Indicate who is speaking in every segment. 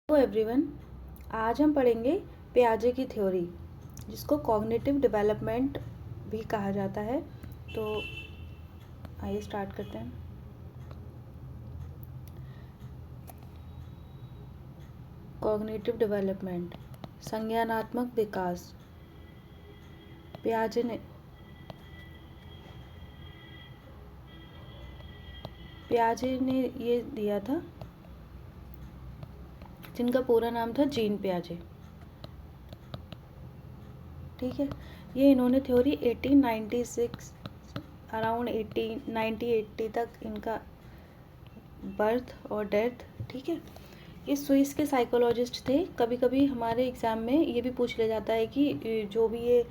Speaker 1: Hello everyone. आज हम पढ़ेंगे पियाजे की थ्योरी, जिसको कॉग्निटिव डेवलपमेंट भी कहा जाता है। तो आइए स्टार्ट करते हैं। कॉग्निटिव डेवलपमेंट, संज्ञानात्मक विकास। पियाजे ने ये दिया था, जिनका पूरा नाम था जीन पियाजे। ठीक है, ये इन्होंने थ्योरी 1896 अराउंड 1980 तक इनका बर्थ और डेथ। ठीक है, ये स्विस के साइकोलॉजिस्ट थे। कभी कभी हमारे एग्ज़ाम में ये भी पूछ लिया जाता है कि जो भी ये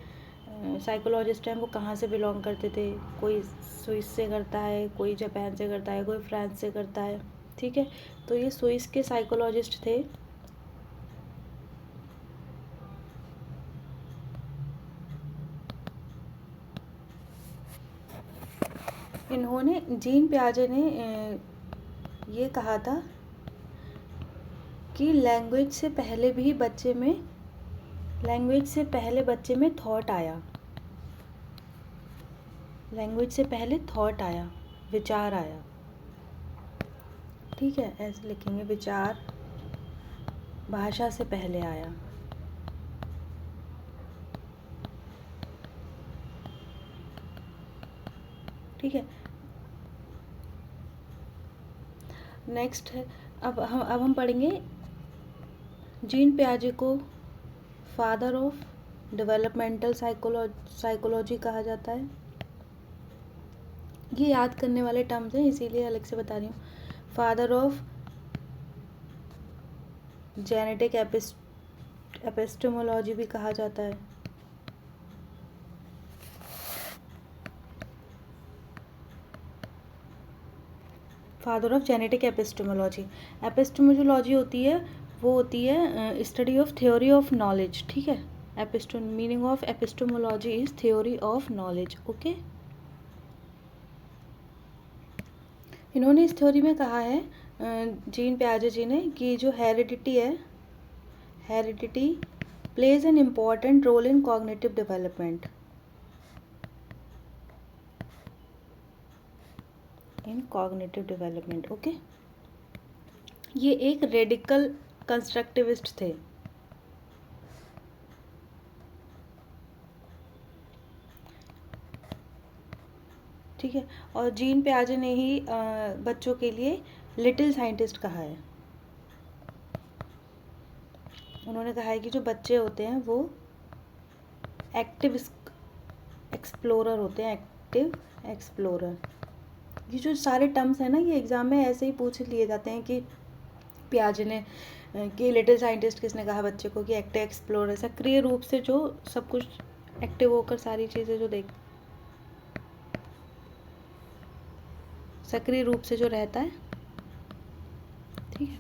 Speaker 1: साइकोलॉजिस्ट हैं वो कहाँ से बिलोंग करते थे। कोई स्विस से करता है, कोई जापान से करता है, कोई फ्रांस से करता है। ठीक है, तो ये स्विस के साइकोलॉजिस्ट थे। इन्होंने जीन पियाजे ने ये कहा था कि लैंग्वेज से पहले बच्चे में थॉट आया। लैंग्वेज से पहले थॉट आया, विचार आया। ठीक है, ऐसे लिखेंगे, विचार भाषा से पहले आया। ठीक है, नेक्स्ट है, अब हम पढ़ेंगे जीन पियाजे को फादर ऑफ डेवलपमेंटल साइकोलॉजी कहा जाता है। ये याद करने वाले टर्म्स हैं, इसीलिए अलग से बता रही हूँ। फादर ऑफ जेनेटिक एपिस्टेमोलॉजी भी कहा जाता है। फादर ऑफ जेनेटिक एपिस्टेमोलॉजी होती है study of theory of knowledge. ठीक है, meaning of epistemology is theory of knowledge. Okay, इन्होंने इस थ्योरी में कहा है जीन पियाजे जी ने कि जो heredity plays an important role in cognitive development. Okay, ये एक रेडिकल कंस्ट्रक्टिविस्ट थे। ठीक है, और जीन पियाजे ने ही बच्चों के लिए लिटिल साइंटिस्ट कहा है। उन्होंने कहा है कि जो बच्चे होते हैं वो एक्टिव एक्सप्लोरर होते हैं। ये जो सारे टर्म्स हैं ना, ये एग्ज़ाम में ऐसे ही पूछ लिए जाते हैं कि पियाजे ने कि लिटिल साइंटिस्ट किसने कहा बच्चे को, कि एक्टिव एक्सप्लोरर, सक्रिय रूप से जो सब कुछ एक्टिव होकर सारी चीज़ें जो सक्रिय रूप से जो रहता है। ठीक है,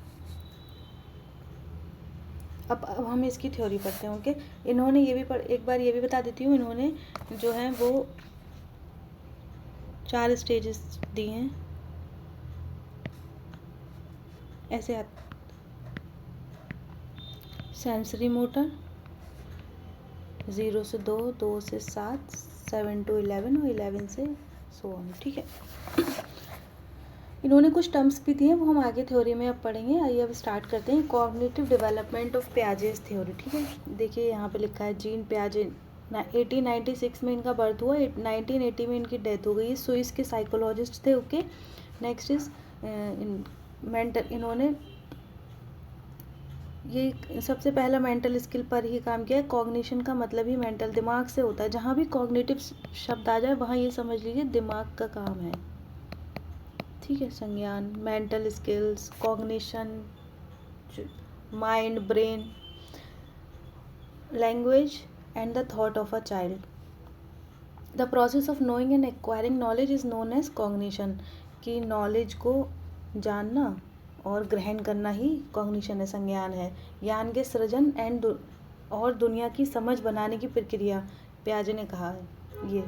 Speaker 1: अब हम इसकी थ्योरी पढ़ते हैं। ओके, इन्होंने ये भी एक बार ये भी बता देती हूँ, इन्होंने जो है वो 4 स्टेजेस दी हैं। ऐसे सेंसरी मोटर 0 से 2, 2 से 7, 7 to 11 और 11 से सो ऑन। ठीक है, इन्होंने कुछ टर्म्स भी दिए, वो हम आगे थ्योरी में अब पढ़ेंगे। आइए अब स्टार्ट करते हैं cognitive development of Piaget's theory. ठीक है, देखिए यहाँ पे लिखा है जीन पियाजे 1896 में इनका बर्थ हुआ, 1980 में इनकी डेथ हो गई। स्विस के साइकोलॉजिस्ट थे। Okay, next is mental. इन्होंने ये सबसे पहला मेंटल स्किल पर ही काम किया है। कॉग्निशन का मतलब ही मेंटल, दिमाग से होता है। जहाँ भी कॉग्निटिव शब्द आ जाए वहाँ ये समझ लीजिए दिमाग का काम है। ठीक है, संज्ञान, mental skills, cognition, mind, brain, language and the thought of a child. The process of knowing and acquiring knowledge is known as cognition. कि नॉलेज को जानना और ग्रहण करना ही कॉग्निशन है, संज्ञान है। ज्ञान के सृजन और दुनिया की समझ बनाने की प्रक्रिया, पियाजे ने कहा है ये।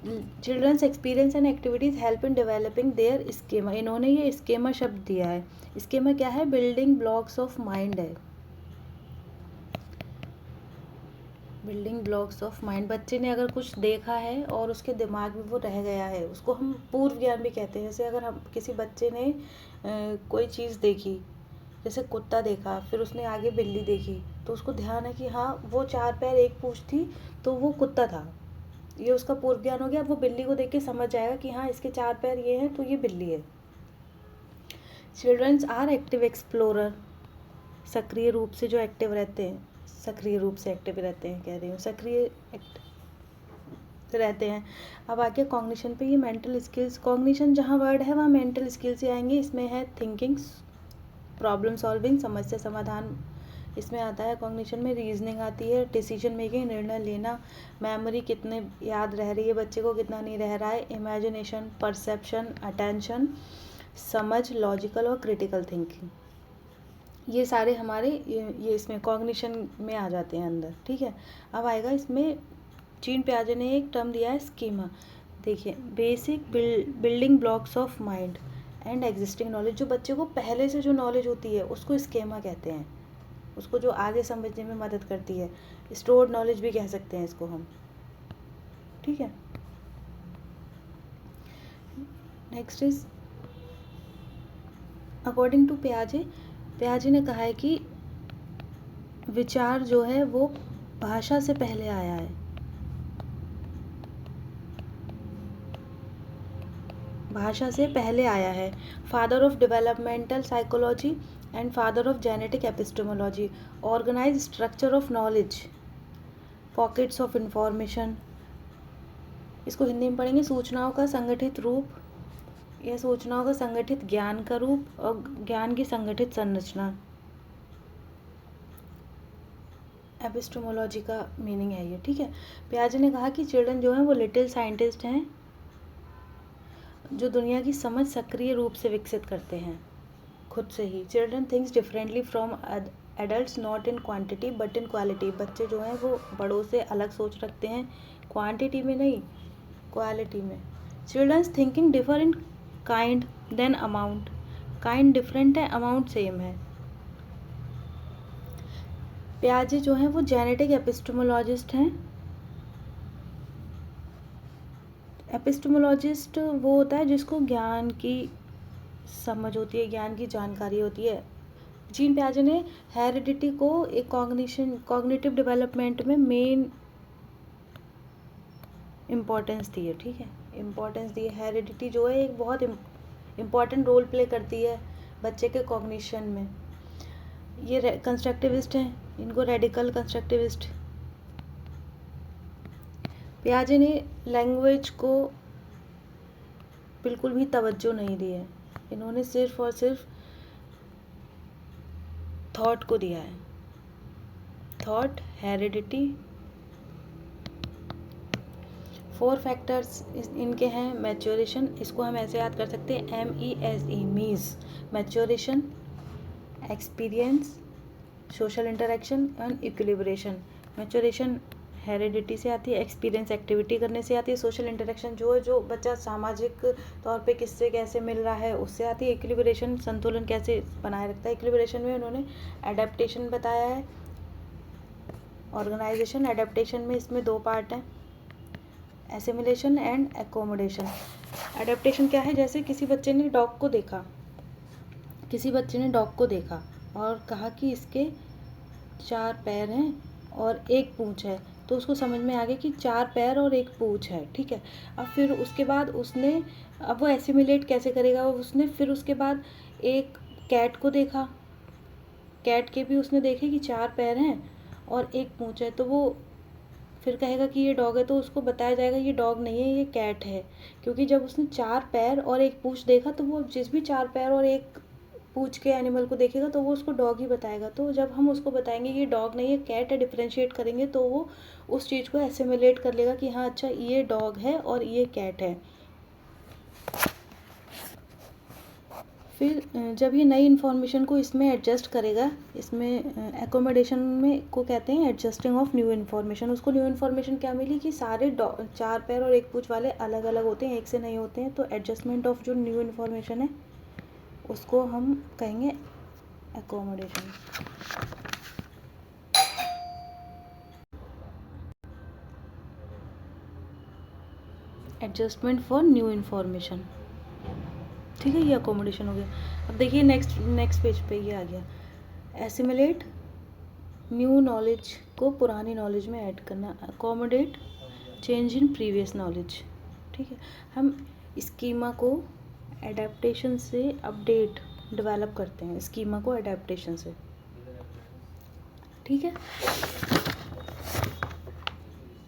Speaker 1: Childrens experience and activities help in developing their schema. इन्होंने ये स्कीमा शब्द दिया है। स्कीमा क्या है? बिल्डिंग ब्लॉक्स ऑफ माइंड है। बिल्डिंग ब्लॉक्स ऑफ माइंड, बच्चे ने अगर कुछ देखा है और उसके दिमाग में वो रह गया है, उसको हम पूर्व ज्ञान भी कहते हैं। जैसे अगर हम किसी बच्चे ने कोई चीज़ देखी, जैसे कुत्ता देखा, फिर उसने आगे बिल्ली देखी, तो उसको ध्यान है कि हाँ वो 4 पैर 1 पूँछ थी तो वो कुत्ता था, ये उसका पूर्व ज्ञान हो गया। अब वो बिल्ली को देख के समझ जाएगा कि हाँ इसके 4 पैर ये हैं तो ये बिल्ली है। चिल्ड्रंस आर एक्टिव एक्सप्लोरर, सक्रिय रूप से जो एक्टिव रहते हैं, सक्रिय रूप से एक्टिव रहते हैं कह रही हूँ, सक्रिय रहते हैं। अब आगे कॉग्निशन पे, ये मेंटल स्किल्स, कॉग्निशन जहाँ वर्ड है वहाँ मेंटल स्किल्स ही आएंगे। इसमें है थिंकिंग, प्रॉब्लम सॉल्विंग, समस्या समाधान इसमें आता है। कॉग्निशन में रीजनिंग आती है, डिसीजन मेकिंग, निर्णय लेना, मेमोरी कितने याद रह रही है बच्चे को, कितना नहीं रह रहा है, इमेजिनेशन, परसेप्शन, अटेंशन, समझ, लॉजिकल और क्रिटिकल थिंकिंग, ये सारे हमारे ये इसमें कॉग्निशन में आ जाते हैं अंदर। ठीक है, अब आएगा इसमें जीन पियाजे ने एक टर्म दिया है स्कीमा। देखिए, basic building blocks of mind and existing knowledge, जो बच्चे को पहले से जो नॉलेज होती है उसको स्कीमा कहते हैं, उसको जो आगे समझने में मदद करती है। स्टोर्ड नॉलेज भी कह सकते हैं इसको हम। ठीक है, नेक्स्ट इज अकॉर्डिंग टू पियाजे ने कहा है कि विचार जो है वो भाषा से पहले आया है। भाषा से पहले आया है। Father of developmental psychology and father of genetic epistemology, organize structure of knowledge, pockets of information, इसको हिंदी में पढ़ेंगे सूचनाओं का संगठित रूप, यह सूचनाओं का संगठित ज्ञान का रूप और ज्ञान की संगठित संरचना। एपिस्टेमोलॉजी का मीनिंग है ये। ठीक है, पियाजे ने कहा कि चिल्ड्रन जो हैं वो लिटिल साइंटिस्ट हैं, जो दुनिया की समझ सक्रिय रूप से विकसित करते हैं खुद से ही। Children thinks differently from adults not in quantity but in quality, बच्चे जो हैं वो बड़ों से अलग सोच रखते हैं, क्वांटिटी में नहीं क्वालिटी में। Childrens thinking differ in kind than amount, kind different है, अमाउंट सेम है। पियाजे जो हैं वो जेनेटिक एपिस्टेमोलॉजिस्ट हैं। एपिस्टेमोलॉजिस्ट वो होता है जिसको ज्ञान की समझ होती है, ज्ञान की जानकारी होती है। जीन पियाजे ने हेरिडिटी को एक कॉग्निटिव डेवलपमेंट में मेन इम्पोर्टेंस दी है। ठीक है, इम्पोर्टेंस दी है। हेरिडिटी जो है एक बहुत इम्पॉर्टेंट रोल प्ले करती है बच्चे के कॉग्निशन में। ये कंस्ट्रक्टिविस्ट हैं, इनको रेडिकल कंस्ट्रक्टिविस्ट। पियाजे ने लैंग्वेज को बिल्कुल भी तवज्जो नहीं दी है, इन्होंने सिर्फ और सिर्फ थॉट को दिया है। थॉट, हेरिडिटी, 4 फैक्टर्स इनके हैं। मैच्योरेशन, इसको हम ऐसे याद कर सकते हैं MESE, मीज, maturation, experience, social interaction and equilibration. Maturation heredity से आती है, एक्सपीरियंस एक्टिविटी करने से आती है, सोशल इंटरेक्शन जो बच्चा सामाजिक तौर पे किससे कैसे मिल रहा है उससे आती है, इक्विलिब्रेशन संतुलन कैसे बनाए रखता है। इक्विलिब्रेशन में उन्होंने एडेप्टेशन बताया है, ऑर्गेनाइजेशन। एडेप्टेशन में इसमें 2 पार्ट हैं, एसिमिलेशन एंड एकोमोडेशन। एडेप्टेशन क्या है? जैसे किसी बच्चे ने डॉग को देखा और कहा कि इसके 4 पैर हैं और 1 पूँछ है, तो उसको समझ में आ गया कि 4 पैर और 1 पूँछ है। ठीक है, अब फिर उसके बाद अब वो एसिमिलेट कैसे करेगा? उसने फिर उसके बाद एक कैट को देखा, कैट के भी उसने देखे कि 4 पैर हैं और 1 पूँछ है, तो वो फिर कहेगा कि ये डॉग है, तो उसको बताया जाएगा ये डॉग नहीं है, ये कैट है। क्योंकि जब उसने 4 पैर और 1 पूँछ देखा, तो वो जिस भी 4 पैर और 1 पूँछ के एनिमल को देखेगा तो वो उसको डॉग ही बताएगा। तो जब हम उसको बताएंगे ये डॉग नहीं है कैट है, डिफ्रेंशिएट करेंगे, तो वो उस चीज़ को एसिमिलेट कर लेगा कि हाँ अच्छा ये डॉग है और ये कैट है। फिर जब ये नई इन्फॉर्मेशन को इसमें एडजस्ट करेगा, इसमें एकोमोडेशन में को कहते हैं एडजस्टिंग ऑफ न्यू इन्फॉर्मेशन। उसको न्यू इन्फॉर्मेशन क्या मिली कि सारे 4 पैर और 1 पूँछ वाले अलग अलग होते हैं, एक से नहीं होते हैं। तो एडजस्टमेंट ऑफ जो न्यू इन्फॉर्मेशन है उसको हम कहेंगे accommodation. Adjustment for new information, ठीक है, ये अकोमोडेशन हो गया। अब देखिए नेक्स्ट पेज पे ये आ गया, एसिमिलेट न्यू नॉलेज को पुरानी नॉलेज में ऐड करना, accommodate change in previous knowledge, ठीक है। हम स्कीमा को एडेप्टेशन से अपडेट डेवलप करते हैं, स्कीमा को एडेप्टेशन से, ठीक है।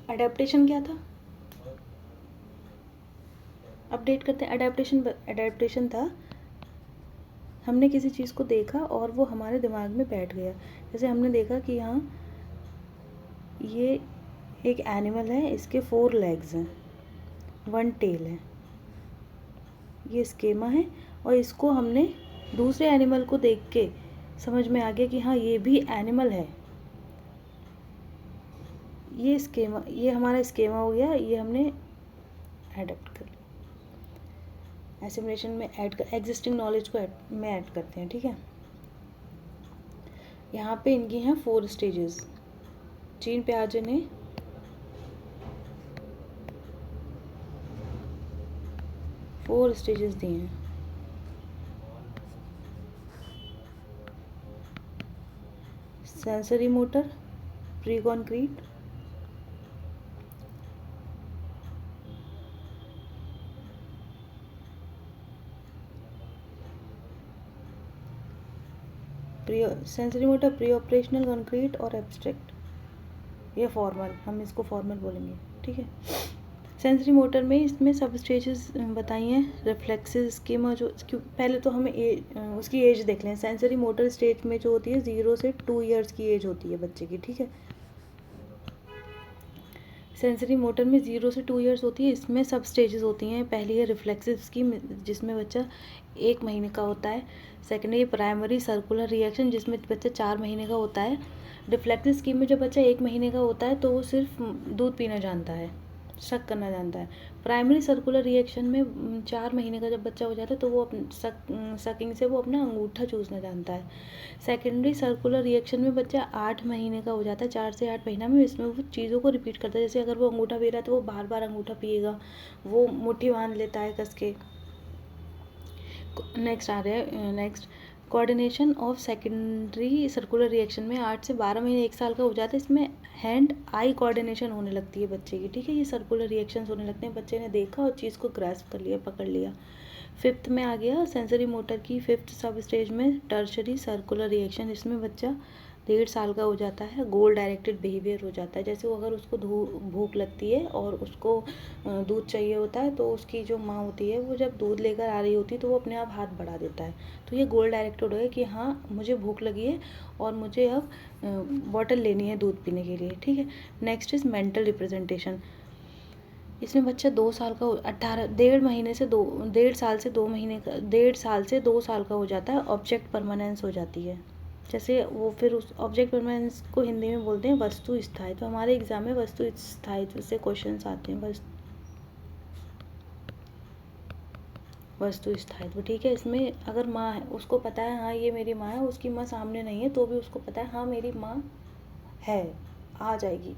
Speaker 1: एडेप्टेशन क्या था, अपडेट करते हैं। एडेप्टेशन था हमने किसी चीज़ को देखा और वो हमारे दिमाग में बैठ गया। जैसे हमने देखा कि हाँ ये एक एनिमल है, इसके 4 लेग्स हैं, 1 टेल है, ये स्कीमा है। और इसको हमने दूसरे एनिमल को देख के समझ में आ गया कि हाँ ये भी एनिमल है। ये स्कीमा, ये हमारा स्कीमा हो गया, ये हमने एडेप्ट कर लिया। एसिमुलेशन में एग्जिस्टिंग नॉलेज को में ऐड करते हैं, ठीक है। यहाँ पे इनकी हैं 4 स्टेजेस। जीन पियाजे ने फोर स्टेजेस दिए हैं। Sensory motor, pre concrete, sensory motor, pre operational, concrete और एब्स्ट्रैक्ट। ये फॉर्मल, हम इसको फॉर्मल बोलेंगे, ठीक है। सेंसरी मोटर में इसमें सब स्टेजेस बताई हैं। रिफ्लेक्सेस स्कीमा जो, पहले तो हमें उसकी एज देख लें। सेंसरी मोटर स्टेज में जो होती है 0 से 2 ईयर्स की एज होती है बच्चे की, ठीक है। सेंसरी मोटर में 0 से 2 ईयर्स होती है। इसमें सब स्टेजेस होती हैं। पहली है रिफ्लेक्सिव स्कीम, जिसमें बच्चा 1 महीने का होता है। सेकेंड है प्राइमरी सर्कुलर रिएक्शन, जिसमें बच्चा 4 महीने का होता है। रिफ्लेक्सिव स्कीम में जब बच्चा 1 महीने का होता है तो वो सिर्फ दूध पीना जानता है, शक करना जानता है। प्राइमरी सर्कुलर रिएक्शन में 4 महीने का जब बच्चा हो जाता है तो वो सकिंग से वो अपना अंगूठा चूसना जानता है। सेकेंडरी सर्कुलर रिएक्शन में बच्चा 8 महीने का हो जाता है, 4 से 8 महीना में। इसमें वो चीज़ों को रिपीट करता है। जैसे अगर वो अंगूठा पी रहा है तो वो बार बार अंगूठा पिएगा, वो मुट्ठी बांध लेता है कस के। नेक्स्ट आ रहा है, next coordination of secondary circular reaction में 8 से 12 महीने 1 साल का हो जाता है। इसमें हैंड आई कोऑर्डिनेशन होने लगती है बच्चे की, ठीक है। ये सर्कुलर रिएक्शंस होने लगते हैं, बच्चे ने देखा और चीज़ को ग्रास्प कर लिया, पकड़ लिया। 5th में आ गया सेंसरी मोटर की 5th सब स्टेज में टर्शरी सर्कुलर रिएक्शन। इसमें बच्चा 1.5 साल का हो जाता है, गोल डायरेक्टेड बिहेवियर हो जाता है। जैसे वो अगर उसको भूख लगती है और उसको दूध चाहिए होता है तो उसकी जो माँ होती है वो जब दूध लेकर आ रही होती है तो वो अपने आप हाथ बढ़ा देता है। तो ये गोल डायरेक्टेड है कि हाँ मुझे भूख लगी है और मुझे अब बॉटल लेनी है दूध पीने के लिए, ठीक है। Next is mental representation. इसमें बच्चा 2 साल का 1.5 साल से 2 महीने का, 1.5 साल से 2 साल का हो जाता है। ऑब्जेक्ट परमानेंस हो जाती है। जैसे वो फिर उस ऑब्जेक्ट परमानेंस को हिंदी में बोलते हैं वस्तु स्थायित्व। हमारे एग्जाम में वस्तु स्थायित्व से क्वेश्चंस आते हैं। वस्तु स्थायित्व, ठीक है। इसमें अगर माँ है, उसको पता है हाँ ये मेरी माँ है, उसकी माँ सामने नहीं है तो भी उसको पता है हाँ मेरी माँ है, आ जाएगी।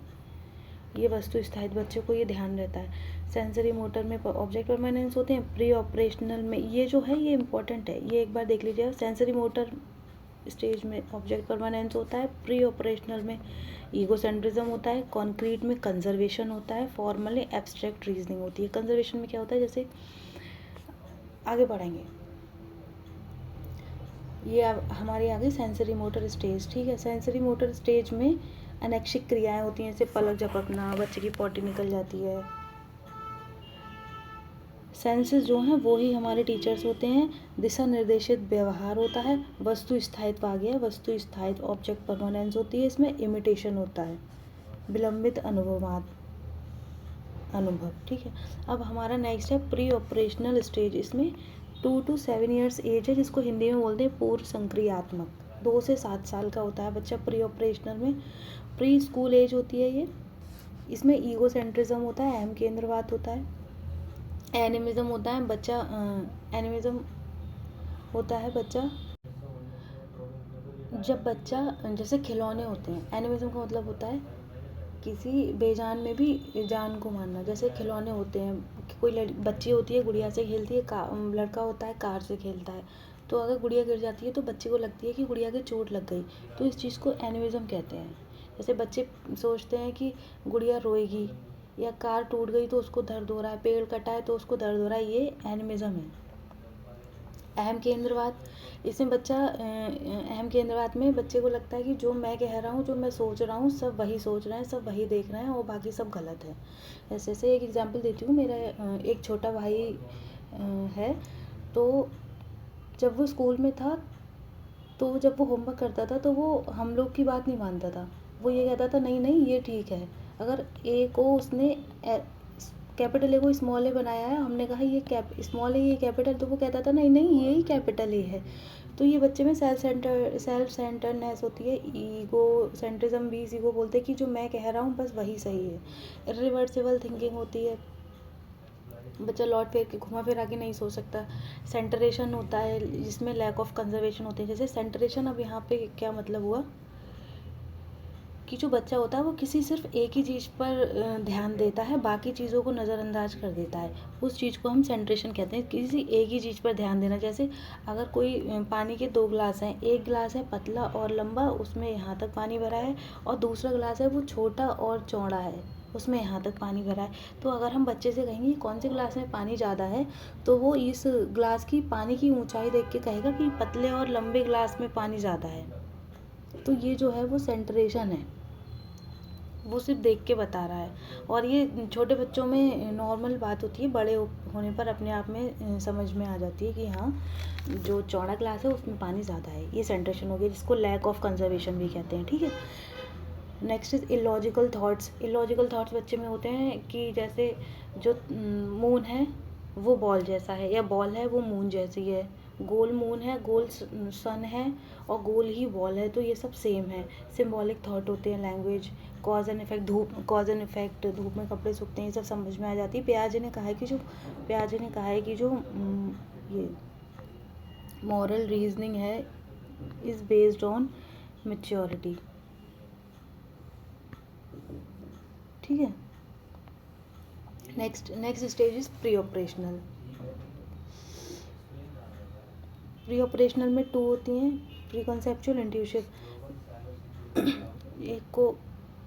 Speaker 1: ये वस्तु स्थायित्व, बच्चे को ये ध्यान रहता है। सेंसरी मोटर में ऑब्जेक्ट परमानेंस होते हैं। प्री ऑपरेशनल में ये जो है ये इंपॉर्टेंट है, ये एक बार देख लीजिए। सेंसरी मोटर स्टेज में ऑब्जेक्ट परमानेंस होता है। प्री ऑपरेशनल में ईगोसेंट्रिज्म होता है। कॉन्क्रीट में कंजर्वेशन होता है। फॉर्मल में एब्स्ट्रैक्ट रीजनिंग होती है। कंजर्वेशन में क्या होता है, जैसे आगे बढ़ेंगे, ये अब हमारी आ गई सेंसरी मोटर स्टेज, ठीक है। सेंसरी मोटर स्टेज में अनैक्षिक क्रियाएं होती हैं, जैसे पलक झपकना, बच्चे की पॉटी निकल जाती है। सेंसेस जो हैं वो ही हमारे टीचर्स होते हैं। दिशा निर्देशित व्यवहार होता है। वस्तु स्थायित्व आ गया, वस्तु स्थायित्व। ऑब्जेक्ट परमानेंस होती है, इसमें इमिटेशन होता है। विलंबित अनुभव, ठीक है। अब हमारा नेक्स्ट है प्री ऑपरेशनल स्टेज। इसमें 2 to 7 ईयर्स एज है, जिसको हिंदी में बोलते हैं पूर्व संक्रियात्मक। 2 से 7 साल का होता है बच्चा प्री ऑपरेशनल में। प्री स्कूल एज होती है ये। इसमें ईगो सेंट्रिज्म होता है, अहम केंद्रवाद होता है, एनिमिज्म होता है बच्चा, एनिमिज्म होता है बच्चा जब बच्चा, जैसे खिलौने होते हैं, एनिमिज्म का मतलब होता है किसी बेजान में भी जान को मानना। जैसे खिलौने होते हैं कि कोई बच्ची होती है गुड़िया से खेलती है, लड़का होता है कार से खेलता है, तो अगर गुड़िया गिर जाती है तो बच्चे को लगती है कि गुड़िया के चोट लग गई, तो इस चीज़ को एनिमिज्म कहते हैं। जैसे बच्चे सोचते हैं कि गुड़िया रोएगी, या कार टूट गई तो उसको दर्द हो रहा है, पेड़ कटा है तो उसको दर्द हो रहा है, ये एनिमिज्म है। अहम केंद्रवाद, इसमें बच्चा अहम केंद्रवाद में बच्चे को लगता है कि जो मैं कह रहा हूँ, जो मैं सोच रहा हूँ, सब वही सोच रहे हैं, सब वही देख रहे हैं और बाकी सब गलत है। जैसे एक एग्जांपल देती हूँ। मेरा एक छोटा भाई है, तो जब वो स्कूल में था, तो जब वो होमवर्क करता था तो वो हम लोग की बात नहीं मानता था। वो ये कहता था नहीं नहीं ये ठीक है। अगर ए को उसने कैपिटल ए को स्मॉल ए बनाया है, हमने कहा ये स्मॉल ए ये कैपिटल, तो वो कहता था नहीं नहीं ये ही कैपिटल ए है। तो ये बच्चे में सेल्फ सेंटरनेस होती है, ईगो सेंट्रिज्म भी इसी को बोलते हैं कि जो मैं कह रहा हूँ बस वही सही है। इरिवर्सिबल थिंकिंग होती है, बच्चा लौट फेर के घुमा फिरा के नहीं सोच सकता। सेंटरेशन होता है जिसमें लैक ऑफ कंजर्वेशन होती है। जैसे सेंटरेशन, अब यहाँ पे क्या मतलब हुआ कि जो बच्चा होता है वो किसी सिर्फ एक ही चीज़ पर ध्यान देता है, बाकी चीज़ों को नज़रअंदाज कर देता है, उस चीज़ को हम सेंट्रेशन कहते हैं। किसी एक ही चीज़ पर ध्यान देना। जैसे अगर कोई पानी के 2 गिलास हैं, एक गिलास है पतला और लंबा, उसमें यहाँ तक पानी भरा है, और दूसरा गिलास है वो छोटा और चौड़ा है, उसमें यहाँ तक पानी भरा है। तो अगर हम बच्चे से कहेंगे कौन से गिलास में पानी ज़्यादा है, तो वो इस गिलास की पानी की ऊंचाई देख के कहेगा कि पतले और लंबे गिलास में पानी ज़्यादा है। तो ये जो है वो सेंट्रेशन है, वो सिर्फ देख के बता रहा है। और ये छोटे बच्चों में नॉर्मल बात होती है, बड़े होने पर अपने आप में समझ में आ जाती है कि हाँ जो चौड़ा ग्लास है उसमें पानी ज़्यादा है। ये सेंट्रेशन हो गया, जिसको लैक ऑफ कंजर्वेशन भी कहते हैं। ठीक है। Next is illogical thoughts. Illogical thoughts बच्चे में होते हैं कि जैसे जो मून है वो बॉल जैसा है, या बॉल है वो मून जैसी है, गोल मून है, गोल सन है, और गोल ही बॉल है, तो ये सब सेम है। सिम्बॉलिक थॉट होते हैं, लैंग्वेज, कॉज एंड इफेक्ट, धूप में कपड़े सूखते हैं, ये सब समझ में आ जाती है। पियाजे ने कहा है कि जो ये मॉरल रीजनिंग है इज़ बेस्ड ऑन मेच्योरिटी। ठीक है। Next stage is pre operational. Pre operational में 2 होती हैं, प्री कॉन्सेप्चुअल, इंट्यूसिव। एक को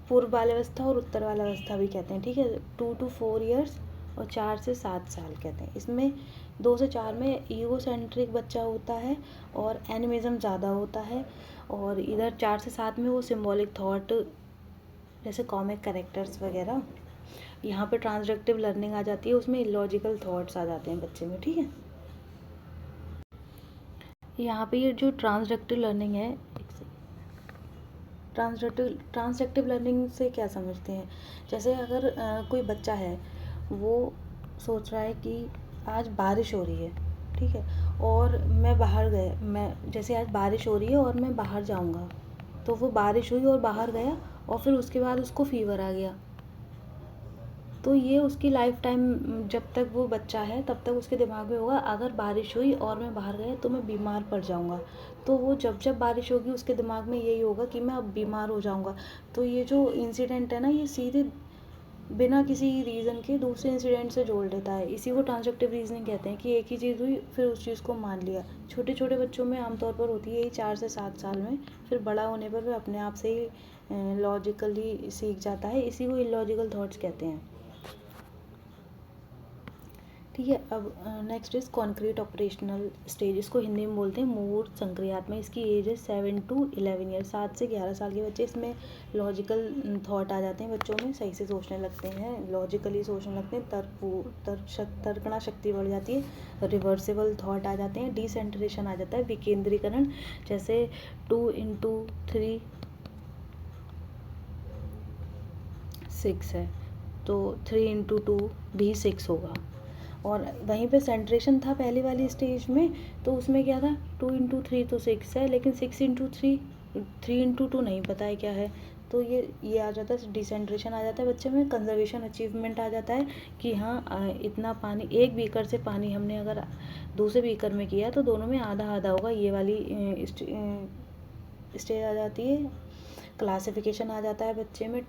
Speaker 1: पूर्व बाल्यावस्था और उत्तर बाल्यावस्था भी कहते हैं। ठीक है। 2 to 4 ईयर्स और 4 से 7 साल कहते हैं। इसमें 2 से 4 में ईगोसेंट्रिक बच्चा होता है और एनिमिज्म ज़्यादा होता है, और इधर 4 से 7 में वो सिम्बॉलिक थॉट जैसे कॉमिक कैरेक्टर्स वगैरह। यहाँ पे ट्रांसडक्टिव लर्निंग आ जाती है, उसमें इलॉजिकल थॉट्स आ जाते हैं बच्चे में। ठीक है। यहाँ पे ये जो ट्रांसडक्टिव लर्निंग है, ट्रांसडक्टिव लर्निंग से क्या समझते हैं। जैसे अगर कोई बच्चा है, वो सोच रहा है कि आज बारिश हो रही है, ठीक है, और मैं जैसे आज बारिश हो रही है और मैं बाहर जाऊँगा, तो वो बारिश हुई और बाहर गया, और फिर उसके बाद उसको फीवर आ गया, तो ये उसकी लाइफ टाइम, जब तक वो बच्चा है तब तक उसके दिमाग में होगा अगर बारिश हुई और मैं बाहर गया तो मैं बीमार पड़ जाऊंगा। तो वो जब बारिश होगी उसके दिमाग में यही होगा कि मैं अब बीमार हो जाऊंगा। तो ये जो इंसिडेंट है ना, ये सीधे बिना किसी रीज़न के दूसरे इंसिडेंट से जोड़ लेता है। इसी को ट्रांसडक्टिव रीजनिंग कहते हैं कि एक ही चीज़ हुई फिर उस चीज़ को मान लिया। छोटे छोटे बच्चों में आमतौर पर होती है यही 4 से 7 साल में, फिर बड़ा होने पर वह अपने आप से ही लॉजिकली सीख जाता है। इसी को इलॉजिकल थॉट्स कहते हैं। ठीक है। अब next is concrete operational stage, इसको हिंदी में बोलते हैं मूर्त संक्रियात्मक। इसकी एज है 7 to 11 ईयर, 7 से 11 साल के बच्चे। इसमें लॉजिकल थॉट आ जाते हैं बच्चों में, सही से सोचने लगते हैं, लॉजिकली सोचने लगते हैं, तर्कणा शक्ति बढ़ जाती है, रिवर्सिबल थॉट आ जाते हैं, डिसेंट्रेशन आ जाता है, विकेंद्रीकरण। जैसे 2 into 3 6 है, तो 3 into 2 भी 6 होगा। और वहीं पे सेंट्रेशन था पहली वाली स्टेज में, तो उसमें क्या था 2 × 3 तो 6 है, लेकिन 6 × 3 3 × 2 नहीं पता है क्या है, तो ये आ जाता है डिसेंट्रेशन आ जाता है बच्चे में, कंजर्वेशन अचीवमेंट आ जाता है कि हाँ इतना पानी एक बीकर से पानी हमने अगर दूसरे बीकर में किया तो दोनों में आधा आधा होगा, ये वाली स्टेज आ जाती है। क्लासिफिकेशन आ जाता है बच्चे में,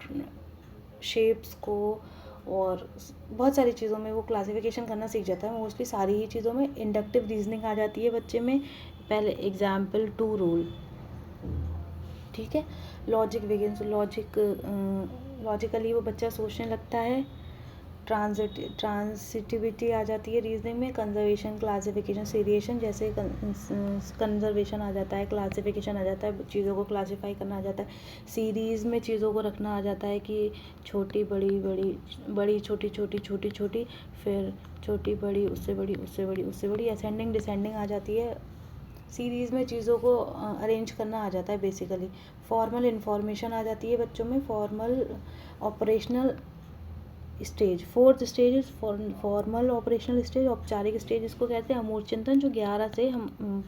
Speaker 1: शेप्स को और बहुत सारी चीज़ों में वो क्लासिफिकेशन करना सीख जाता है, मोस्टली सारी ही चीज़ों में। इंडक्टिव रीजनिंग आ जाती है बच्चे में, पहले एग्जाम्पल 2 रूल, ठीक है। लॉजिक बिगिंस, लॉजिकली वो बच्चा सोचने लगता है। ट्रांसिटिविटी आ जाती है रीजनिंग में। कंजर्वेशन, क्लासिफिकेशन, सीरिएशन, जैसे कंजर्वेशन आ जाता है, क्लासिफिकेशन आ जाता है, चीज़ों को क्लासीफाई करना आ जाता है। सीरीज़ में चीज़ों को रखना आ जाता है कि छोटी बड़ी बड़ी बड़ी छोटी छोटी छोटी छोटी, फिर छोटी बड़ी उससे बड़ी उससे बड़ी उससे बड़ी, असेंडिंग डिसेंडिंग आ जाती है। सीरीज़ में चीज़ों को अरेंज करना आ जाता है बेसिकली। फॉर्मल इंफॉर्मेशन आ जाती है बच्चों में। Formal operational stage, fourth stage is formal operational stage, औपचारिक स्टेज इसको कहते हैं। अमूर्त चिंतन जो 11 से हम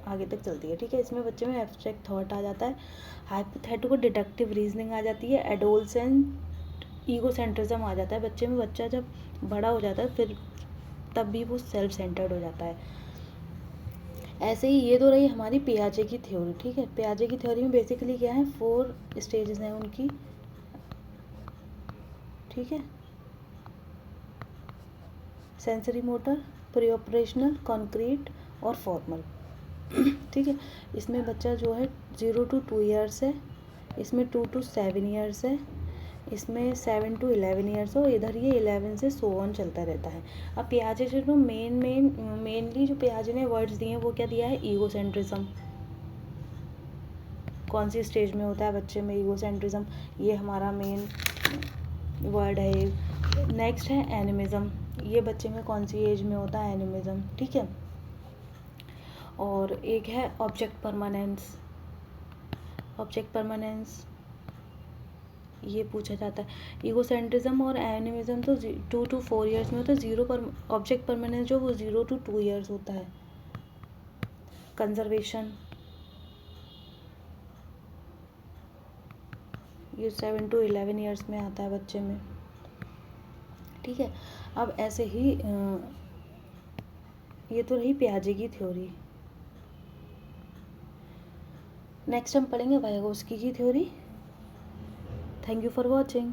Speaker 1: आगे तक चलती है, ठीक है। इसमें बच्चे में एब्स्ट्रैक्ट थॉट आ जाता है। हाइपोथेटिकल डिडक्टिव रीजनिंग आ जाती है। एडोलसेंट ईगोसेंट्रिज्म आ जाता है बच्चे में। बच्चा जब बड़ा हो जाता है फिर तब भी वो सेल्फ सेंटर्ड हो जाता है। ऐसे ही ये तो रही हमारी पियाजे की थ्योरी, ठीक है। पियाजे की थ्योरी में बेसिकली क्या है, 4 स्टेजेस हैं उनकी, ठीक है। Sensory motor, pre operational, concrete और फॉर्मल, ठीक है। इसमें बच्चा जो है 0 to 2 ईयर्स है, इसमें 2 to 7 ईयर्स है, इसमें 7 to 11 ईयर्स हो, इधर ये 11 से सो ऑन चलता रहता है। अब पियाजे से जो मेनली जो पियाजे ने वर्ड्स दिए हैं वो क्या दिया है, ईगोसेंट्रिज्म। कौन सी स्टेज में होता है बच्चे में ईगोसेंट्रिज्म, ये हमारा मेन वर्ड है। नेक्स्ट है एनिमिज्म, ये बच्चे में कौन सी एज में होता है, एनिमिज्म, ठीक है। और एक है ऑब्जेक्ट परमानेंस। ऑब्जेक्ट परमानेंस ये पूछा जाता है। ईगोसेंट्रिज्म और एनिमिज्म तो 2 to 4 ईयर्स में होता है। ऑब्जेक्ट परमानेंस जो वो 0 to 2 ईयर्स होता है। कंजर्वेशन ये 7 to 11 ईयर्स में आता है बच्चे में, ठीक है। अब ऐसे ही ये तो रही पियाजे की थ्योरी। नेक्स्ट हम पढ़ेंगे वाइगोस्की की theory. Thank you for watching.